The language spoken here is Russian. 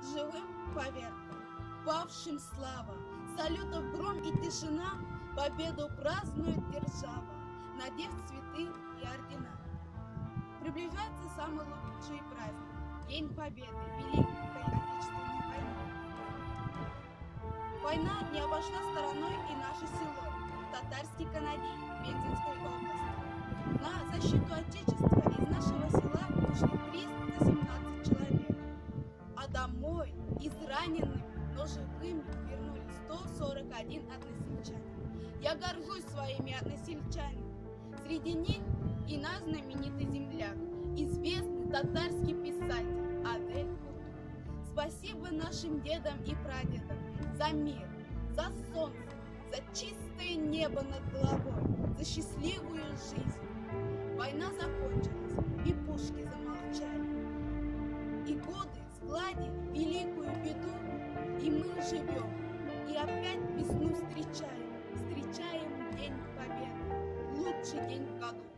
живым поверхам, павшим слава, салютов гром и тишина, победу празднует держава, надев цветы и ордена. Приближается самый лучший праздник, День Победы, Великой Отечественной войны. Война не обошла стороной и наше село, Татарский Канадей, Пензенской области. На защиту Отечества из нашего села вышли 317 человек, а домой израненными, но живыми вернулись 141 односельчанин. Я горжусь своими односельчанами. Среди них и наш знаменитый земляк, известный татарский писатель Адель Куту. Спасибо нашим дедам и прадедам за мир, за солнце, за чистое небо над головой, за счастливую жизнь. Война закончилась, и пушки замолчали, и годы сгладили великую беду, и мы живем, и опять весну встречаем День Победы, лучший день в году.